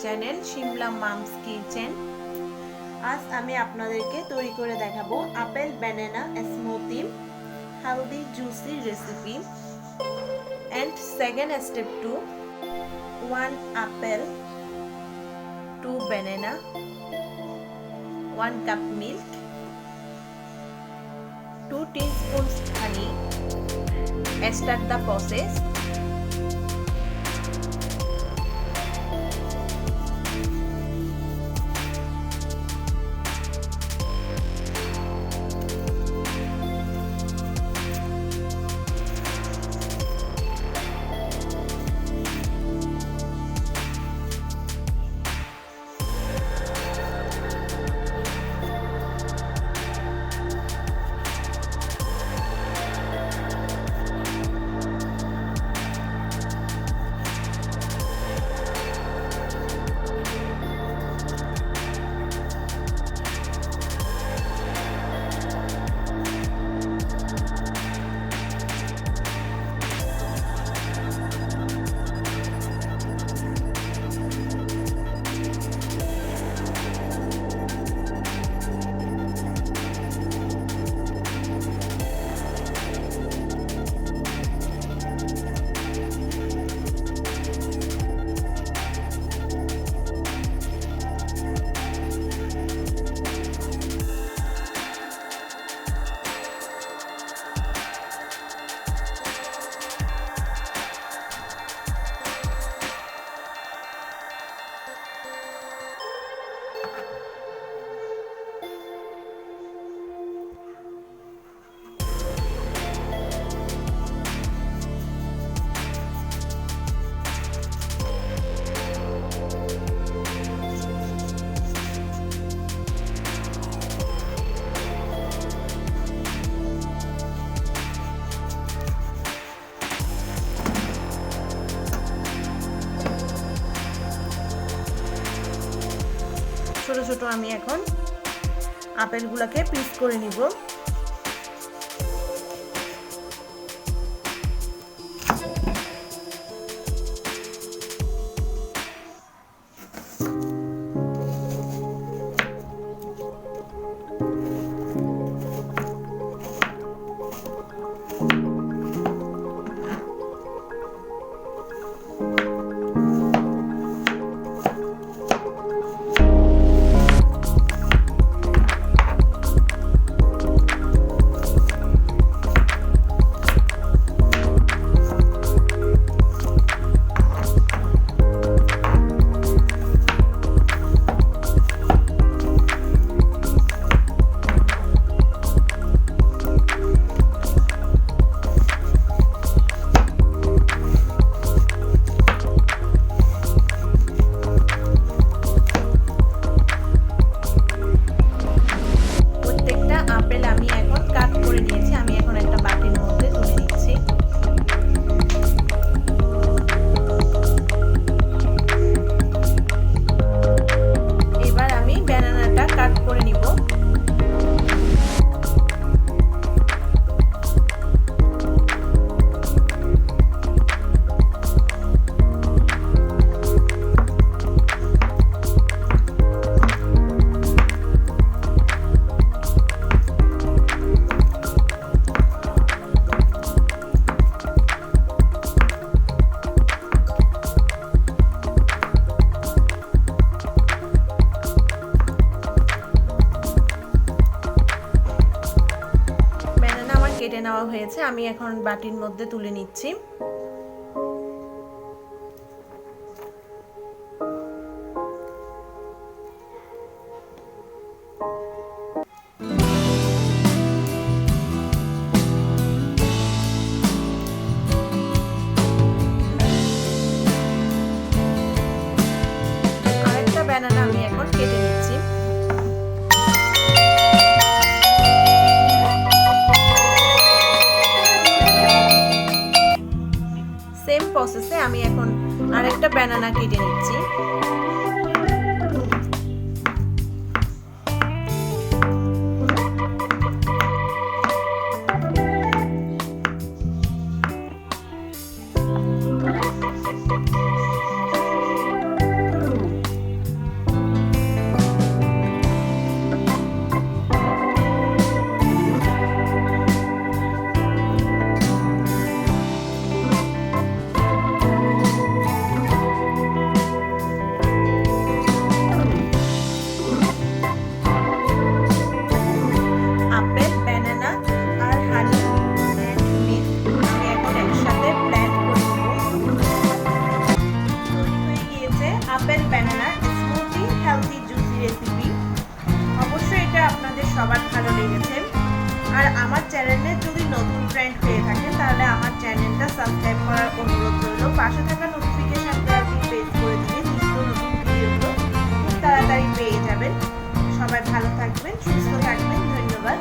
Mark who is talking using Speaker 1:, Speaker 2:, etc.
Speaker 1: Channel Shimla mum's kitchen. আজ আমি আপনাদেরকে তৈরি করে দেখাবো apple banana smoothie healthy juicy recipe. And second step 2, 1 apple, 2 banana, 1 cup milk, 2 teaspoons honey. Start the process. ছোট ছোট আমি এখন আপেলগুলোকে পিস করে নিব। কেটে নেওয়া হয়েছে, আমি এখন বাটির মধ্যে তুলে নিচ্ছি। আরেকটা ব্যানানা আমি এখন কেটে নিচ্ছি। সেম প্রসেসে আমি এখন আরেকটা ব্যানানা কেটে নিচ্ছি। সবার ভালো লেগেছে। আর আমার চ্যানেলে যদি নতুন ফ্রেন্ড পেয়ে থাকেন তাহলে আমার চ্যানেলটা সাবস্ক্রাইব করার অনুরোধ রইল। পাশে থাকা নোটিফিকেশন বেলটি প্রেস করে দিলে নিত্য নতুন ভিডিওগুলো খুব তাড়াতাড়ি পেয়ে যাবেন। সবাই ভালো থাকবেন, সুস্থ থাকবেন। ধন্যবাদ।